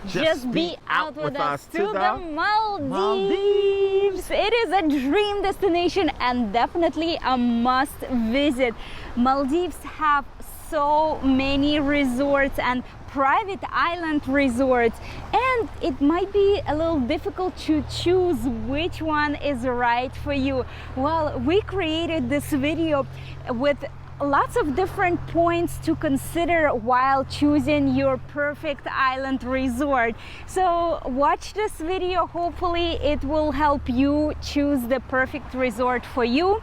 Just be out with us to the Maldives. It is a dream destination and definitely a must visit. Maldives have so many resorts and private island resorts, and it might be a little difficult to choose which one is right for you. Well, we created this video with lots of different points to consider while choosing your perfect island resort. So watch this video. Hopefully it will help you choose the perfect resort for you.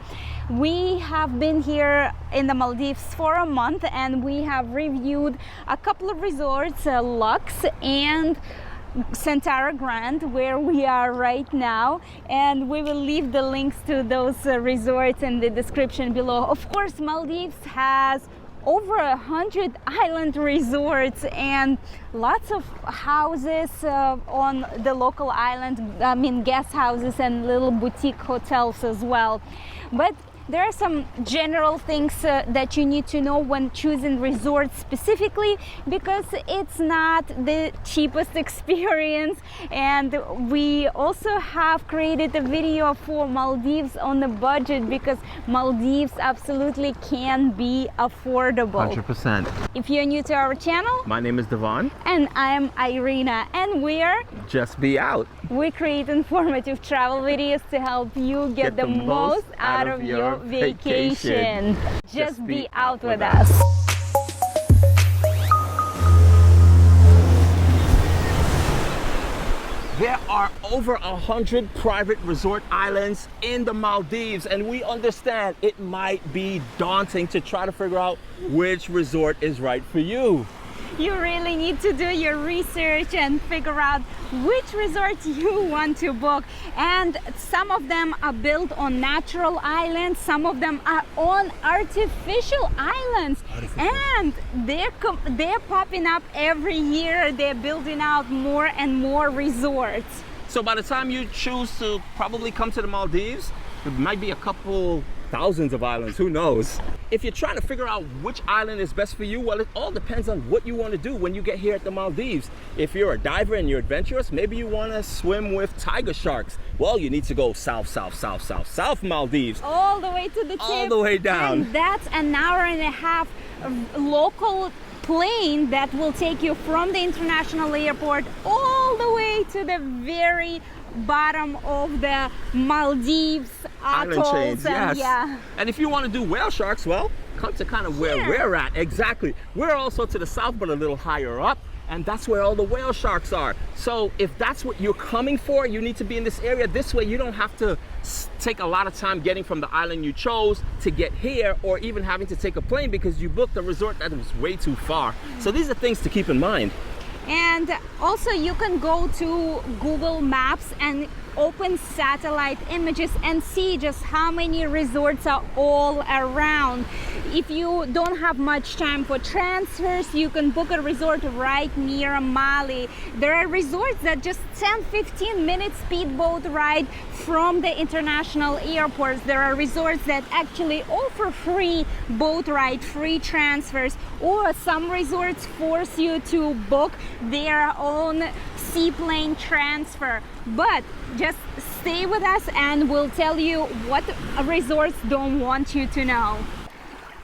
We have been here in the Maldives for a month and we have reviewed a couple of resorts, Lux and Centara Grand, where we are right now, and we will leave the links to those resorts in the description below. Of course, Maldives has over 100 island resorts and lots of houses on the local island, I mean guest houses and little boutique hotels as well. But there are some general things that you need to know when choosing resorts specifically, because it's not the cheapest experience. And we also have created a video for Maldives on a budget, because Maldives absolutely can be affordable. 100%. If you're new to our channel, My name is Devon. and I am Irina, and we're Just be out. we create informative travel videos to help you get the most out of your vacation. Just be out with us. There are over 100 private resort islands in the Maldives, and we understand it might be daunting to try to figure out which resort is right for you. You really need to do your research and figure out which resort you want to book. And some of them are built on natural islands, some of them are on artificial islands. And they're popping up every year. They're building out more and more resorts. So by the time you choose to probably come to the Maldives, it might be a couple thousands of islands, who knows? If you're trying to figure out which island is best for you, well, it all depends on what you want to do when you get here at the Maldives. If you're a diver and you're adventurous, maybe you want to swim with tiger sharks. Well, you need to go south Maldives. All the way to the tip. All the way down. And that's an hour and a half of local plane that will take you from the international airport all the way to the very bottom of the Maldives Island chains, and yes. yeah. And if you want to do whale sharks, well, come to kind of where we're at. Exactly. We're also to the south, but a little higher up, and that's where all the whale sharks are. So if that's what you're coming for, you need to be in this area. This way you don't have to take a lot of time getting from the island you chose to get here, or even having to take a plane because you booked a resort that was way too far. So these are things to keep in mind. And also you can go to Google Maps and open satellite images and see just how many resorts are all around. If you don't have much time for transfers, you can book a resort right near Mali. There are resorts that just 10-15 minute speedboat ride from the international airports. There are resorts that actually offer free boat ride, free transfers, or some resorts force you to book their own seaplane transfer. But just stay with us and we'll tell you what resorts don't want you to know.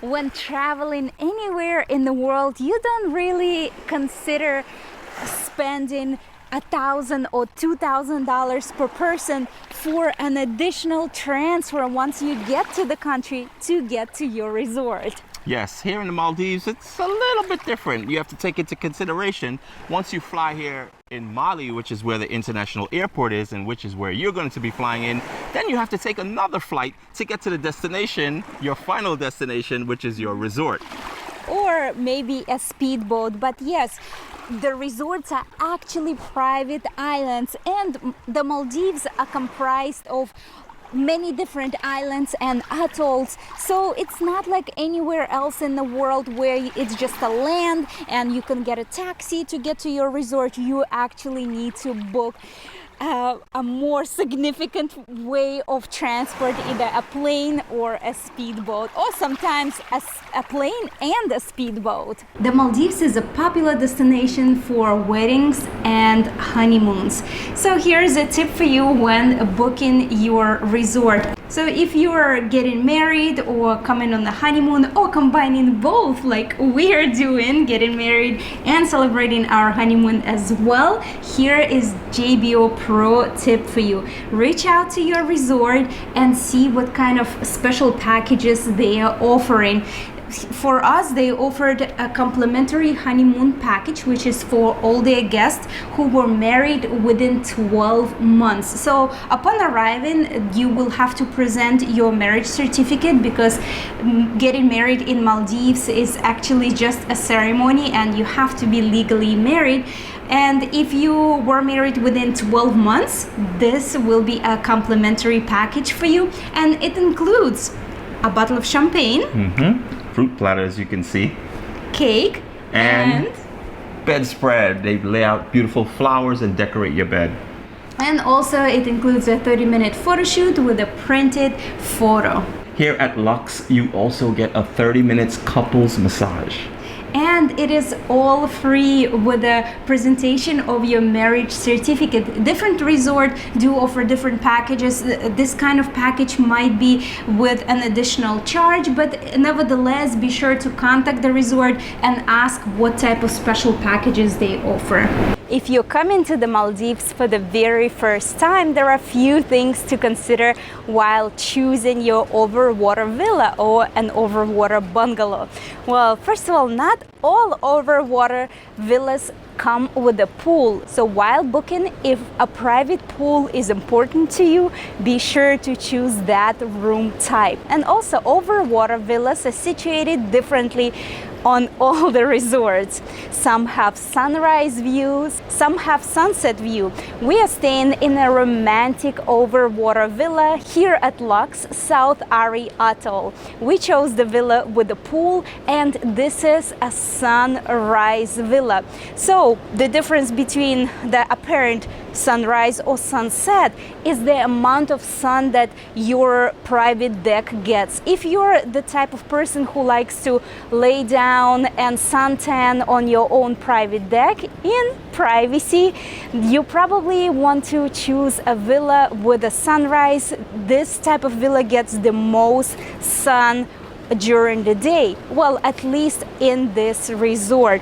When traveling anywhere in the world, you don't really consider spending $1,000 or $2,000 per person for an additional transfer once you get to the country to get to your resort. Yes, here in the Maldives, it's a little bit different. You have to take into consideration, once you fly here in Mali, which is where the international airport is and which is where you're going to be flying in, then you have to take another flight to get to the destination, your final destination, which is your resort. Or maybe a speedboat, but yes, the resorts are actually private islands, and the Maldives are comprised of many different islands and atolls, so it's not like anywhere else in the world where it's just a land and you can get a taxi to get to your resort. You actually need to book a more significant way of transport, either a plane or a speedboat, or sometimes a plane and a speedboat. The Maldives is a popular destination for weddings and honeymoons. So here's a tip for you when booking your resort. So if you're getting married or coming on the honeymoon or combining both like we're doing, getting married and celebrating our honeymoon as well, here is JBO Pro tip for you. Reach out to your resort and see what kind of special packages they are offering. For us, they offered a complimentary honeymoon package, which is for all their guests who were married within 12 months. So upon arriving, you will have to present your marriage certificate, because getting married in Maldives is actually just a ceremony and you have to be legally married. And if you were married within 12 months, this will be a complimentary package for you, and it includes a bottle of champagne, fruit platter, as you can see, cake, and bedspread. They lay out beautiful flowers and decorate your bed. And also it includes a 30-minute photo shoot with a printed photo. Here at Lux, you also get a 30 minutes couples massage. And it is all free with a presentation of your marriage certificate. Different resorts do offer different packages. This kind of package might be with an additional charge, but nevertheless, be sure to contact the resort and ask what type of special packages they offer. If you're coming to the Maldives for the very first time, there are a few things to consider while choosing your overwater villa or an overwater bungalow. Well, first of all, not all overwater villas come with a pool. So while booking, if a private pool is important to you, be sure to choose that room type. And also, overwater villas are situated differently on all the resorts. Some have sunrise views, some have sunset view. We are staying in a romantic overwater villa here at Lux, South Ari Atoll. We chose the villa with a pool, and this is a sunrise villa. So the difference between the apparent sunrise or sunset is the amount of sun that your private deck gets. If you're the type of person who likes to lay down and suntan on your own private deck in privacy, you probably want to choose a villa with a sunrise. This type of villa gets the most sun during the day, well, at least in this resort.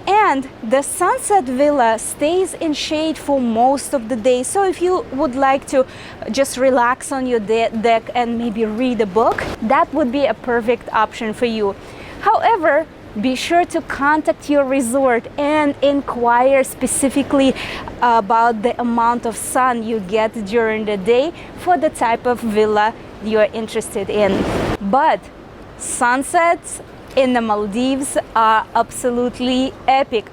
And the sunset villa stays in shade for most of the day. So if you would like to just relax on your deck and maybe read a book, that would be a perfect option for you. However, be sure to contact your resort and inquire specifically about the amount of sun you get during the day for the type of villa you're interested in. But sunsets in the Maldives are absolutely epic.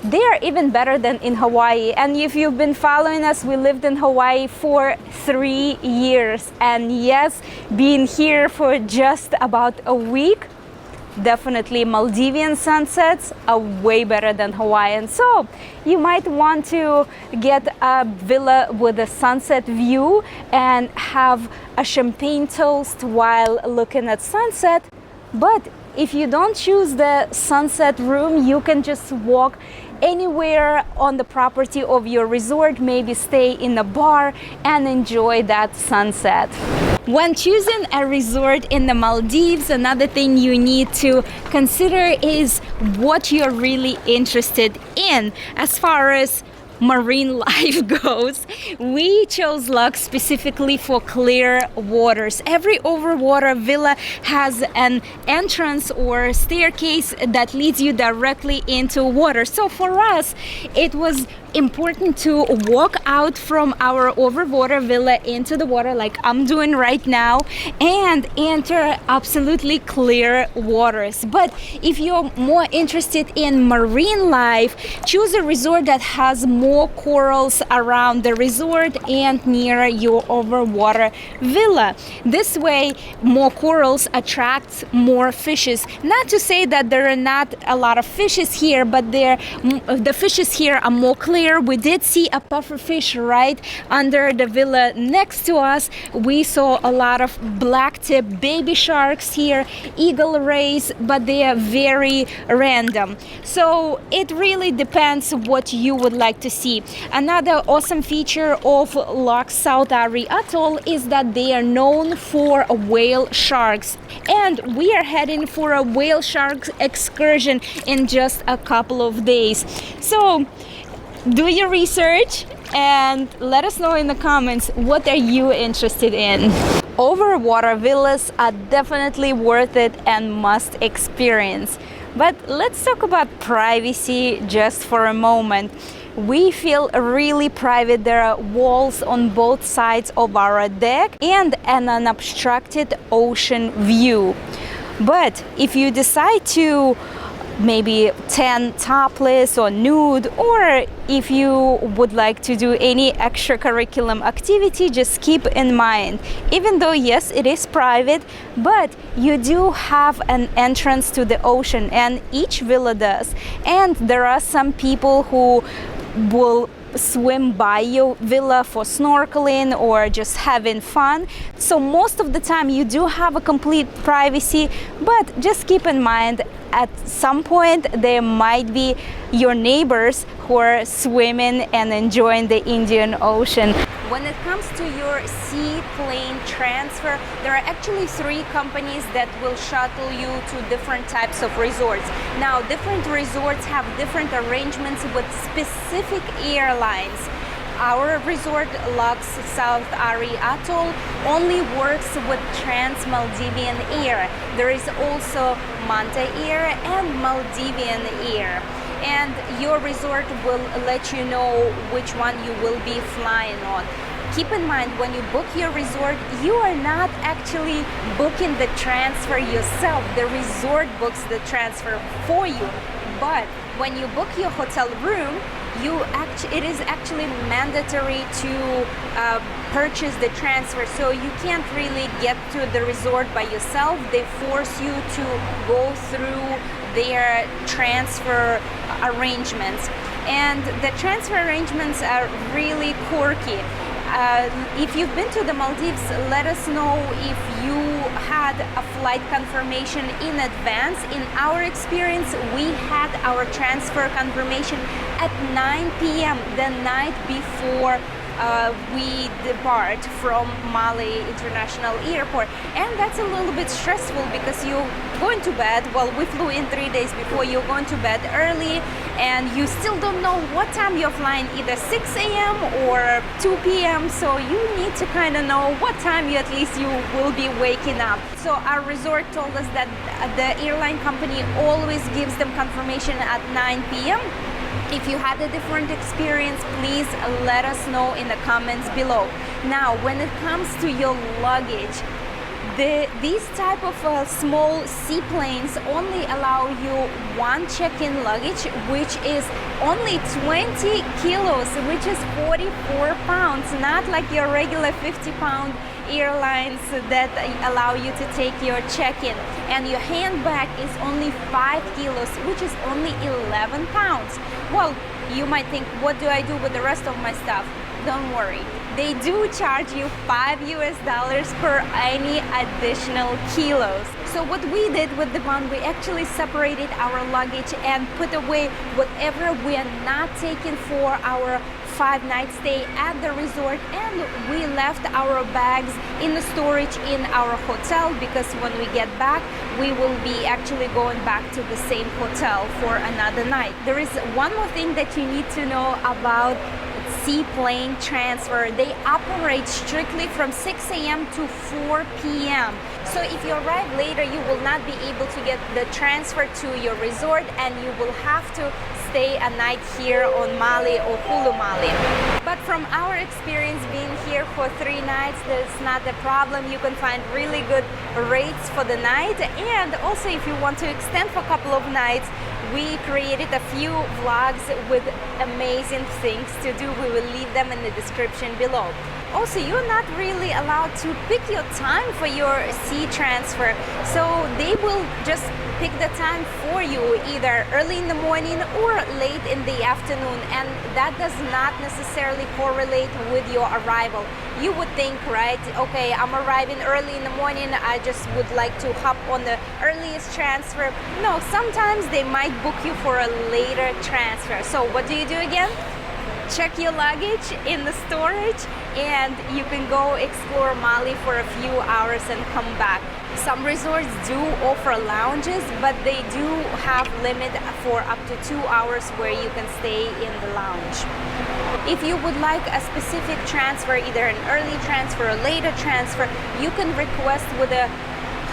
They are even better than in Hawaii. And if you've been following us, we lived in Hawaii for 3 years. And yes, being here for just about a week, definitely Maldivian sunsets are way better than Hawaiian. So you might want to get a villa with a sunset view and have a champagne toast while looking at sunset. But if you don't choose the sunset room, you can just walk anywhere on the property of your resort, maybe stay in a bar and enjoy that sunset. When choosing a resort in the Maldives, another thing you need to consider is what you're really interested in. As far as marine life goes, we chose Lux specifically for clear waters. Every overwater villa has an entrance or staircase that leads you directly into water. So for us, it was important to walk out from our overwater villa into the water like I'm doing right now and enter absolutely clear waters. But if you're more interested in marine life, choose a resort that has more corals around the resort and near your overwater villa. This way, more corals attract more fishes. Not to say that there are not a lot of fishes here, but the fishes here are more clear. We did see a pufferfish right under the villa next to us. We saw a lot of blacktip baby sharks here, eagle rays, but they are very random. So it really depends what you would like to see. Another awesome feature of Loch South Ari Atoll is that they are known for whale sharks, and we are heading for a whale shark excursion in just a couple of days. So do your research and let us know in the comments, what are you interested in? Overwater villas are definitely worth it and must experience. But let's talk about privacy just for a moment. We feel really private. There are walls on both sides of our deck and an unobstructed ocean view. But if you decide to maybe tan topless or nude, or if you would like to do any extracurricular activity, just keep in mind, even though yes, it is private, but you do have an entrance to the ocean, and each villa does. And there are some people who will swim by your villa for snorkeling or just having fun. So most of the time you do have a complete privacy, but just keep in mind, at some point there might be your neighbors who are swimming and enjoying the Indian Ocean. When it comes to your seaplane transfer, there are actually 3 companies that will shuttle you to different types of resorts. Now, different resorts have different arrangements with specific airlines. Our resort, Loch South Ari Atoll, only works with Trans-Maldivian Air. There is also Manta Air and Maldivian Air. And your resort will let you know which one you will be flying on. Keep in mind, when you book your resort, you are not actually booking the transfer yourself. The resort books the transfer for you. But when you book your hotel room, it is actually mandatory to purchase the transfer, so you can't really get to the resort by yourself. They force you to go through their transfer arrangements, and the transfer arrangements are really quirky. If you've been to the Maldives, let us know if you had a flight confirmation in advance. In our experience, we had our transfer confirmation at 9 p.m. the night before we depart from Mali International Airport, and that's a little bit stressful because you're going to bed. Well, we flew in 3 days before. You're going to bed early and you still don't know what time you're flying, either 6 a.m. or 2 p.m. so you need to kind of know what time you will be waking up. So our resort told us that the airline company always gives them confirmation at 9 p.m. If you had a different experience, please let us know in the comments below. Now, when it comes to your luggage, these type of small seaplanes only allow you 1 check-in luggage, which is only 20 kilos, which is 44 pounds, not like your regular 50-pound airlines that allow you to take your check-in. And your handbag is only 5 kilos, which is only 11 pounds. Well, you might think, what do I do with the rest of my stuff? Don't worry. They do charge you $5 per any additional kilos. So what we did with the van, we actually separated our luggage and put away whatever we are not taking for our 5-night stay at the resort, and we left our bags in the storage in our hotel, because when we get back we will be actually going back to the same hotel for another night. There is one more thing that you need to know about seaplane transfer. They operate strictly from 6 a.m. to 4 p.m. So if you arrive later, you will not be able to get the transfer to your resort, and you will have to stay a night here on Mali or Hulu Mali. But from our experience being here for 3 nights, that's not a problem. You can find really good rates for the night, and also if you want to extend for a couple of nights, We created a few vlogs with amazing things to do. We will leave them in the description below. Also, you're not really allowed to pick your time for your sea transfer, so they will just pick the time for you, either early in the morning or late in the afternoon, and that does not necessarily correlate with your arrival. You would think, right, okay, I'm arriving early in the morning, I just would like to hop on the earliest transfer. No, sometimes they might book you for a later transfer. So what do you do again? Check your luggage in the storage, and you can go explore Mali for a few hours and come back. Some resorts do offer lounges, but they do have limit for up to 2 hours where you can stay in the lounge. If you would like a specific transfer, either an early transfer or later transfer, you can request with a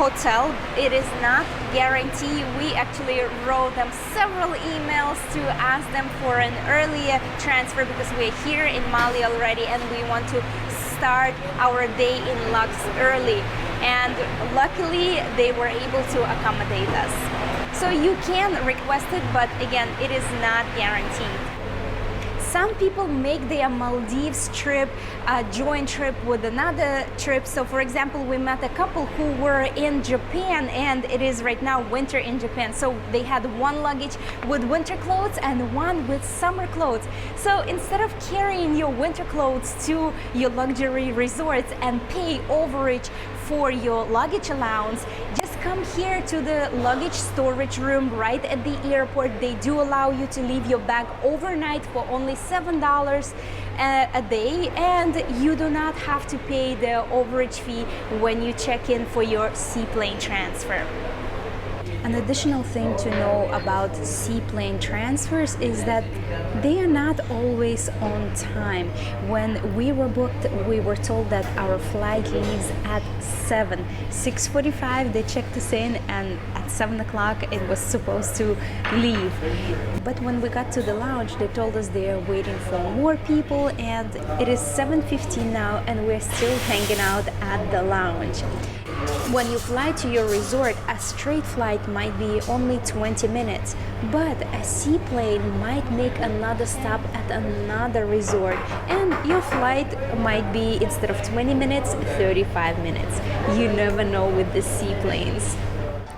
hotel. It is not guaranteed. We actually wrote them several emails to ask them for an earlier transfer because we're here in Mali already and we want to start our day in Lux early. And luckily they were able to accommodate us. So you can request it, but again, it is not guaranteed. Some people make their Maldives trip a joint trip with another trip. So for example, we met a couple who were in Japan, and it is right now winter in Japan. So they had one luggage with winter clothes and one with summer clothes. So instead of carrying your winter clothes to your luxury resorts and pay overage for your luggage allowance, just come here to the luggage storage room right at the airport. They do allow you to leave your bag overnight for only $7 a day, and you do not have to pay the overage fee when you check in for your seaplane transfer. An additional thing to know about seaplane transfers is that they are not always on time. When we were booked, we were told that our flight leaves at 6:45. They checked us in, and at 7 o'clock it was supposed to leave. But when we got to the lounge, they told us they are waiting for more people, and it is 7:15 now, and we're still hanging out at the lounge. When you fly to your resort, a straight flight might be only 20 minutes, but a seaplane might make another stop at another resort, and your flight might be, instead of 20 minutes, 35 minutes. You never know with the seaplanes.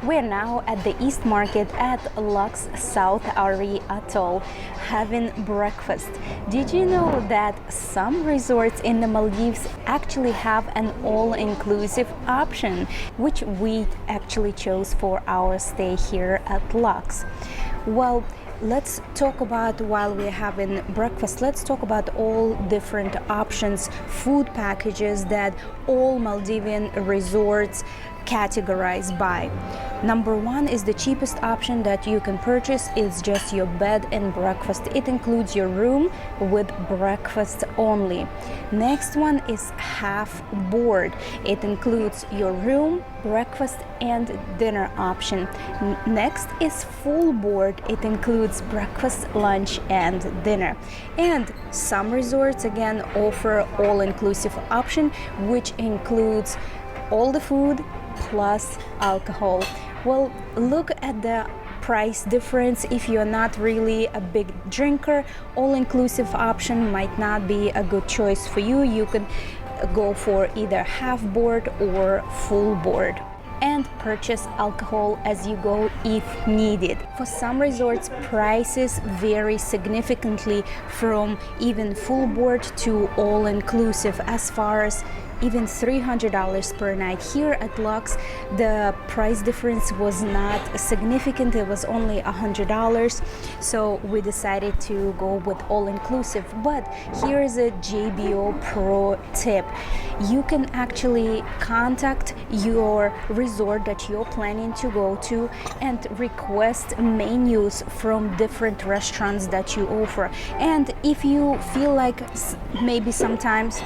We're now at the East Market at Lux South Ari Atoll having breakfast. Did you know that some resorts in the Maldives actually have an all-inclusive option, which we actually chose for our stay here at Lux? Well, let's talk about, while we're having breakfast, let's talk about all different options, food packages that all Maldivian resorts categorize by. Number one is the cheapest option that you can purchase. It's just your bed and breakfast. It includes your room with breakfast only. Next one is half board. It includes your room, breakfast and dinner option. Next is full board. It includes breakfast, lunch and dinner. And some resorts again offer all-inclusive option, which includes all the food plus alcohol. Well, look at the price difference. If you're not really a big drinker, all-inclusive option might not be a good choice for you. You can go for either half board or full board, and purchase alcohol as you go if needed. For some resorts, prices vary significantly from even full board to all-inclusive, as far as even $300 per night. Here at Lux, the price difference was not significant. It was only $100. So we decided to go with all-inclusive. But here is a JBO Pro tip. You can actually contact your resort that you're planning to go to and request menus from different restaurants that you offer. And if you feel like maybe sometimes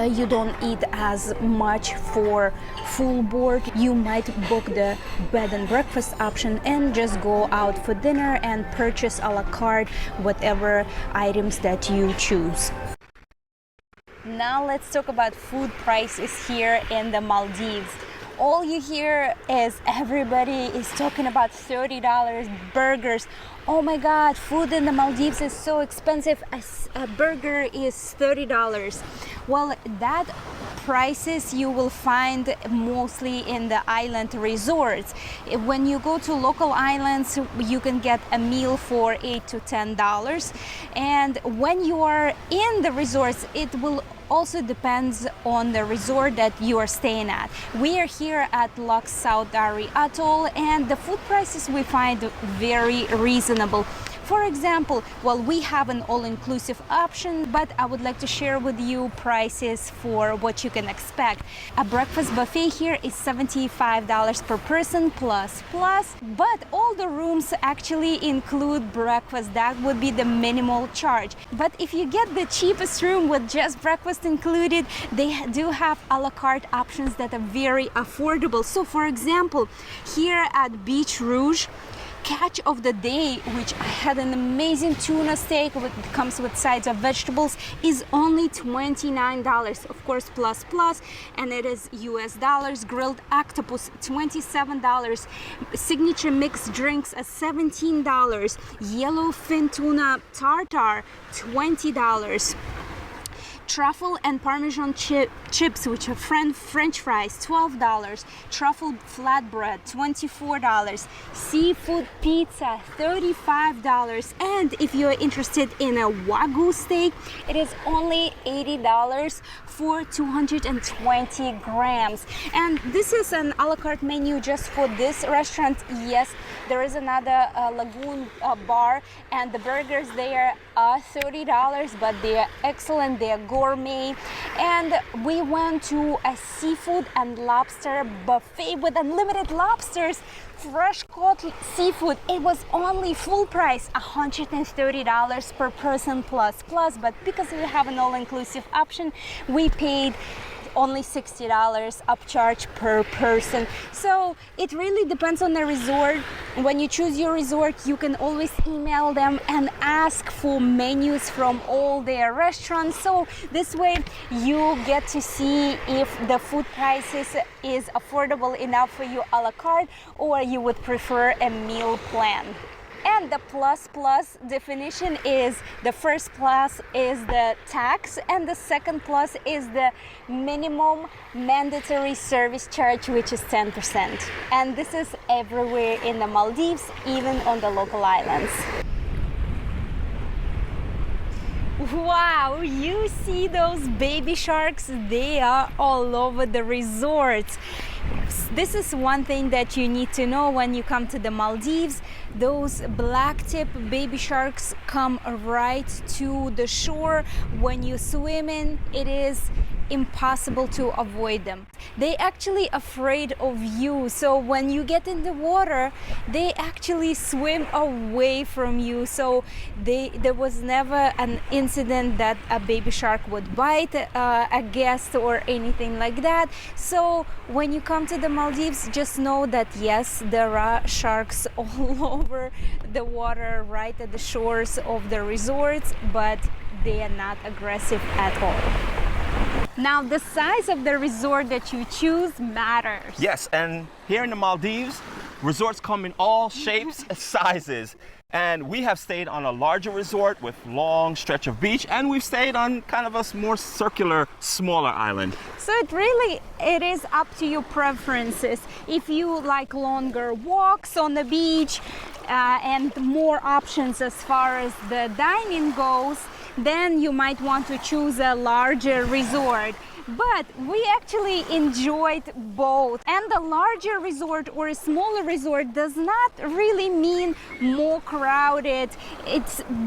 you don't eat as much for full board, you might book the bed and breakfast option and just go out for dinner and purchase a la carte whatever items that you choose. Now let's talk about food prices here in the Maldives. all you hear is everybody is talking about $30 burgers. Oh my God, food in the Maldives is so expensive. A burger is $30. Well, that prices you will find mostly in the island resorts. When you go to local islands, you can get a meal for $8 to $10. And when you are in the resorts, it will also depends on the resort that you are staying at. We are here at Lux South Ari Atoll, and the food prices we find very reasonable. For example, well, we have an all-inclusive option, but I would like to share with you prices for what you can expect. A breakfast buffet here is $75 per person plus, but all the rooms actually include breakfast. That would be the minimal charge. But if you get the cheapest room with just breakfast included, they do have a la carte options that are very affordable. So for example, here at Beach Rouge, catch of the day, which I had an amazing tuna steak, which comes with sides of vegetables, is only $29, of course plus, and it is US dollars. Grilled octopus, $27. Signature mixed drinks at $17. Yellowfin tuna tartar, $20. Truffle and Parmesan chips, which are French fries, $12. Truffle flatbread, $24. Seafood pizza, $35. And if you're interested in a Wagyu steak, it is only $80 for 220 grams. And this is an a la carte menu just for this restaurant. Yes, there is another Lagoon bar, and the burgers there are $30, but they are excellent. They are gourmet. And we went to a seafood and lobster buffet with unlimited lobsters, fresh caught seafood. It was only full price, $130 per person plus, but because we have an all-inclusive option, we paid only $60 upcharge per person. So it really depends on the resort. When you choose your resort, you can always email them and ask for menus from all their restaurants. So this way you get to see if the food prices is affordable enough for you a la carte, or you would prefer a meal plan. And the plus definition is the first plus is the tax, and the second plus is the minimum mandatory service charge, which is 10%. And this is everywhere in the Maldives, even on the local islands. Wow, you see those baby sharks? They are all over the resorts. This is one thing that you need to know when you come to the Maldives. Those black tip baby sharks come right to the shore. When you swim in, it is impossible to avoid them. They actually afraid of you, so when you get in the water, they actually swim away from you. So there was never an incident that a baby shark would bite a guest or anything like that. So when you come to the Maldives, just know that yes, there are sharks all over the water right at the shores of the resorts, but they are not aggressive at all. Now, the size of the resort that you choose matters. Yes, and here in the Maldives, resorts come in all shapes and sizes. And we have stayed on a larger resort with long stretch of beach, and we've stayed on kind of a more circular, smaller island. So it is up to your preferences. If you like longer walks on the beach and more options as far as the dining goes, then you might want to choose a larger resort. But we actually enjoyed both. And a larger resort or a smaller resort does not really mean more crowded.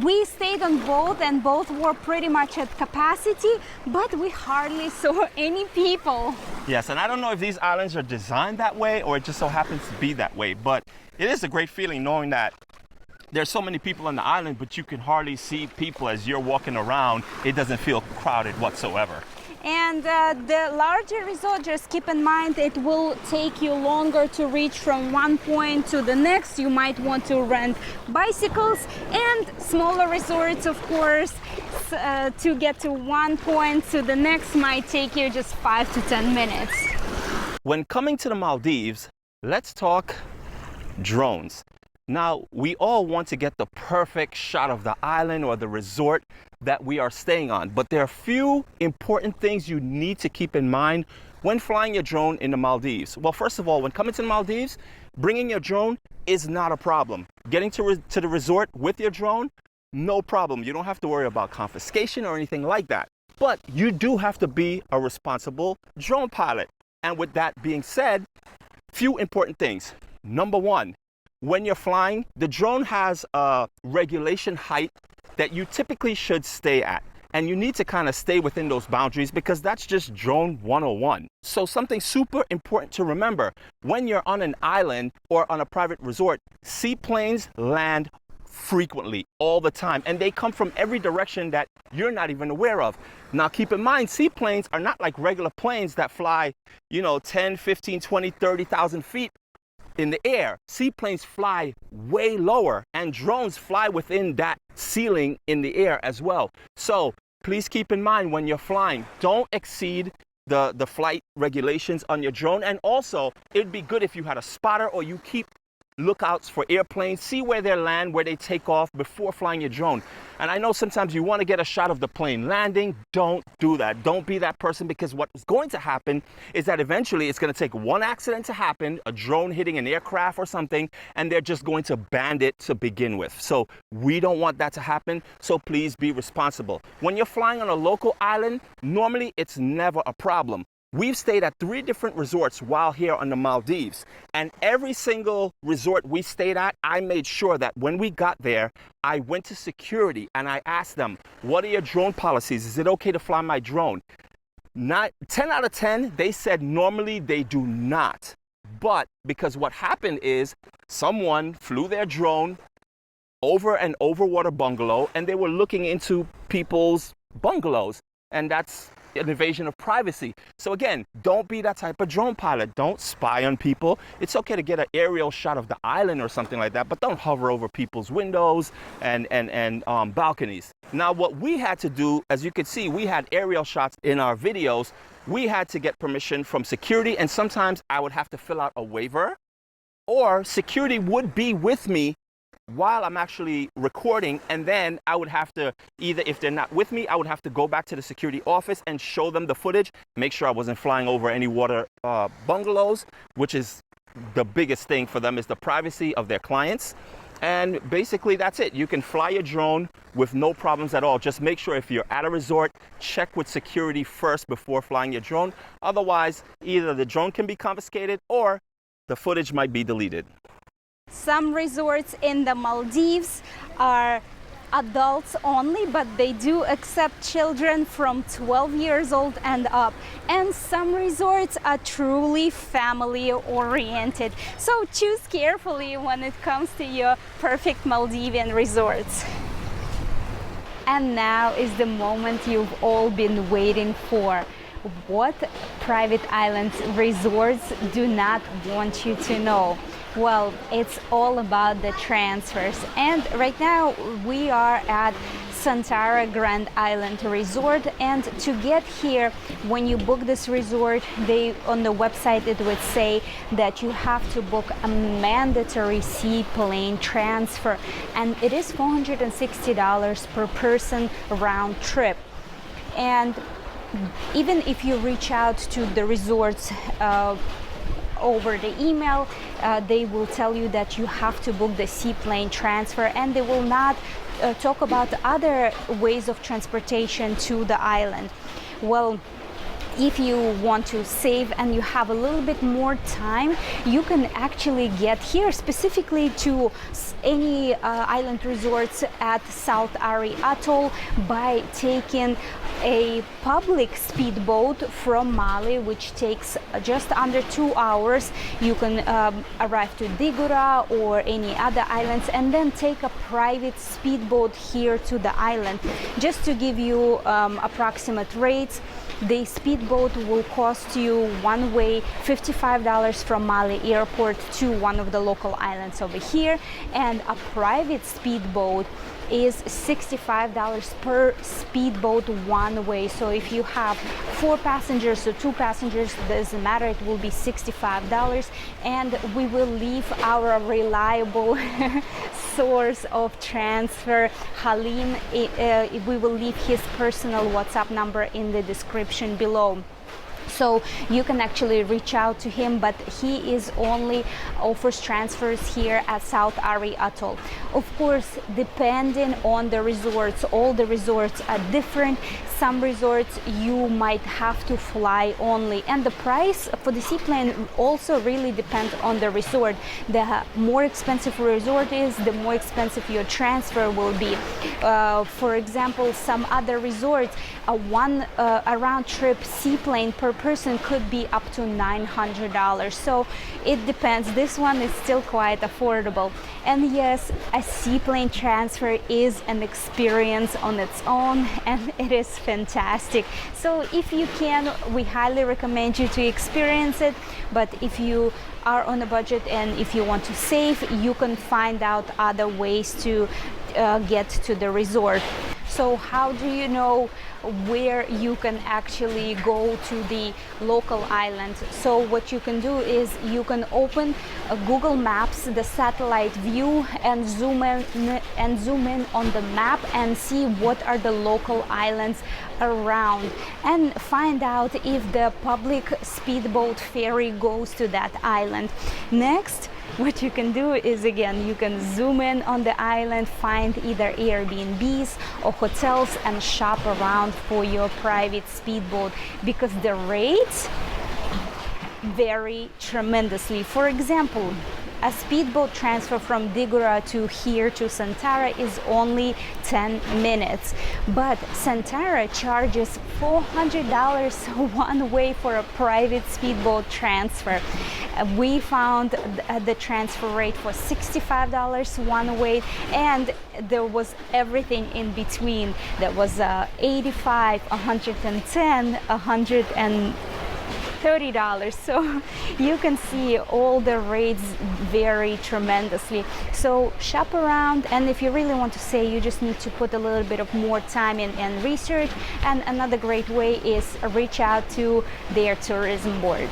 We stayed on both, and both were pretty much at capacity, but we hardly saw any people. Yes, and I don't know if these islands are designed that way or it just so happens to be that way, but it is a great feeling knowing that there's so many people on the island, but you can hardly see people as you're walking around. It doesn't feel crowded whatsoever. And the larger resort, just keep in mind, it will take you longer to reach from one point to the next. You might want to rent bicycles, and smaller resorts, of course, to get to one point to the next might take you just 5 to 10 minutes. When coming to the Maldives, let's talk drones. Now, we all want to get the perfect shot of the island or the resort that we are staying on, but there are a few important things you need to keep in mind when flying your drone in the Maldives. Well, first of all, when coming to the Maldives, bringing your drone is not a problem. Getting to the resort with your drone, no problem. You don't have to worry about confiscation or anything like that. But you do have to be a responsible drone pilot. And with that being said, few important things. Number one, when you're flying, the drone has a regulation height that you typically should stay at. And you need to kind of stay within those boundaries because that's just drone 101. So something super important to remember, when you're on an island or on a private resort, seaplanes land frequently, all the time, and they come from every direction that you're not even aware of. Now keep in mind, seaplanes are not like regular planes that fly, 10, 15, 20, 30,000 feet in the air. Seaplanes fly way lower, and drones fly within that ceiling in the air as well. So please keep in mind when you're flying, don't exceed the flight regulations on your drone. And also, it'd be good if you had a spotter or you keep lookouts for airplanes, see where they land, where they take off before flying your drone. And I know sometimes you want to get a shot of the plane landing. Don't do that. Don't be that person, because what's going to happen is that eventually it's going to take one accident to happen, a drone hitting an aircraft or something, and they're just going to ban it to begin with. So we don't want that to happen. So please be responsible. When you're flying on a local island, normally it's never a problem. We've stayed at 3 different resorts while here on the Maldives, and every single resort we stayed at, I made sure that when we got there, I went to security and I asked them, what are your drone policies? Is it okay to fly my drone? 10 out of 10, they said normally they do not. But because what happened is someone flew their drone over an overwater bungalow and they were looking into people's bungalows, and that's an invasion of privacy. So again, don't be that type of drone pilot. Don't spy on people. It's okay to get an aerial shot of the island or something like that, but don't hover over people's windows and balconies. Now, what we had to do, as you can see, we had aerial shots in our videos. We had to get permission from security, and sometimes I would have to fill out a waiver, or security would be with me while I'm actually recording, and then I would have to, either if they're not with me, I would have to go back to the security office and show them the footage, make sure I wasn't flying over any water bungalows, which is the biggest thing for them, is the privacy of their clients. And basically that's it. You can fly your drone with no problems at all. Just make sure if you're at a resort, check with security first before flying your drone. Otherwise, either the drone can be confiscated or the footage might be deleted. Some resorts in the Maldives are adults only, but they do accept children from 12 years old and up. And some resorts are truly family oriented. So choose carefully when it comes to your perfect Maldivian resorts. And now is the moment you've all been waiting for. What private islands resorts do not want you to know? Well, it's all about the transfers. And right now we are at Santara Grand Island Resort, and to get here, when you book this resort, on the website it would say that you have to book a mandatory seaplane transfer, and it is $460 per person round trip. And even if you reach out to the resorts over the email, they will tell you that you have to book the seaplane transfer, and they will not talk about other ways of transportation to the island. Well, if you want to save and you have a little bit more time, you can actually get here specifically to any island resorts at South Ari Atoll by taking a public speedboat from Mali, which takes just under 2 hours. You can arrive to Digura or any other islands and then take a private speedboat here to the island. Just to give you approximate rates, the speedboat will cost you one way $55 from Mali airport to one of the local islands over here, and a private speedboat is $65 per speedboat one way. So if you have 4 passengers or 2 passengers, doesn't matter, it will be $65. And we will leave our reliable source of transfer, Halim. We will leave his personal WhatsApp number in the description below. So you can actually reach out to him, but he is only offers transfers here at South Ari Atoll. Of course, depending on the resorts, all the resorts are different. Some resorts you might have to fly only, and the price for the seaplane also really depends on the resort. The more expensive a resort is, the more expensive your transfer will be. For example, some other resorts, a round trip seaplane per person could be up to $900. So it depends. This one is still quite affordable. And yes, a seaplane transfer is an experience on its own, and it is fantastic. So if you can, we highly recommend you to experience it. But if you are on a budget and if you want to save, you can find out other ways to get to the resort. So how do you know where you can actually go to the local island? So what you can do is you can open Google Maps, the satellite view, and zoom in on the map and see what are the local islands around, and find out if the public speedboat ferry goes to that island. Next, what you can do is, again, you can zoom in on the island, find either Airbnbs or hotels, and shop around for your private speedboat, because the rates vary tremendously. For example, a speedboat transfer from Digora to here to Santara is only 10 minutes, but Santara charges $400 one way for a private speedboat transfer. We found the transfer rate for $65 one way, and there was everything in between. There was $85, $110, $130. So you can see all the rates vary tremendously. So shop around, and if you really want to say, you just need to put a little bit of more time in and research. And another great way is reach out to their tourism board.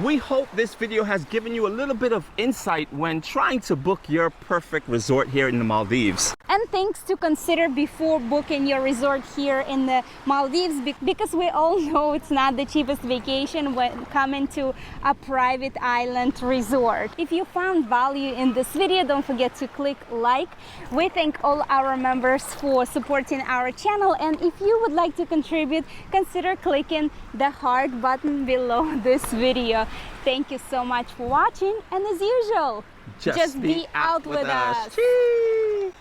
We hope this video has given you a little bit of insight when trying to book your perfect resort here in the Maldives. And things to consider before booking your resort here in the Maldives, because we all know it's not the cheapest vacation when coming to a private island resort. If you found value in this video, don't forget to click like. We thank all our members for supporting our channel, and if you would like to contribute, consider clicking the heart button below this video. Thank you so much for watching, and as usual, just be out with us. Cheese.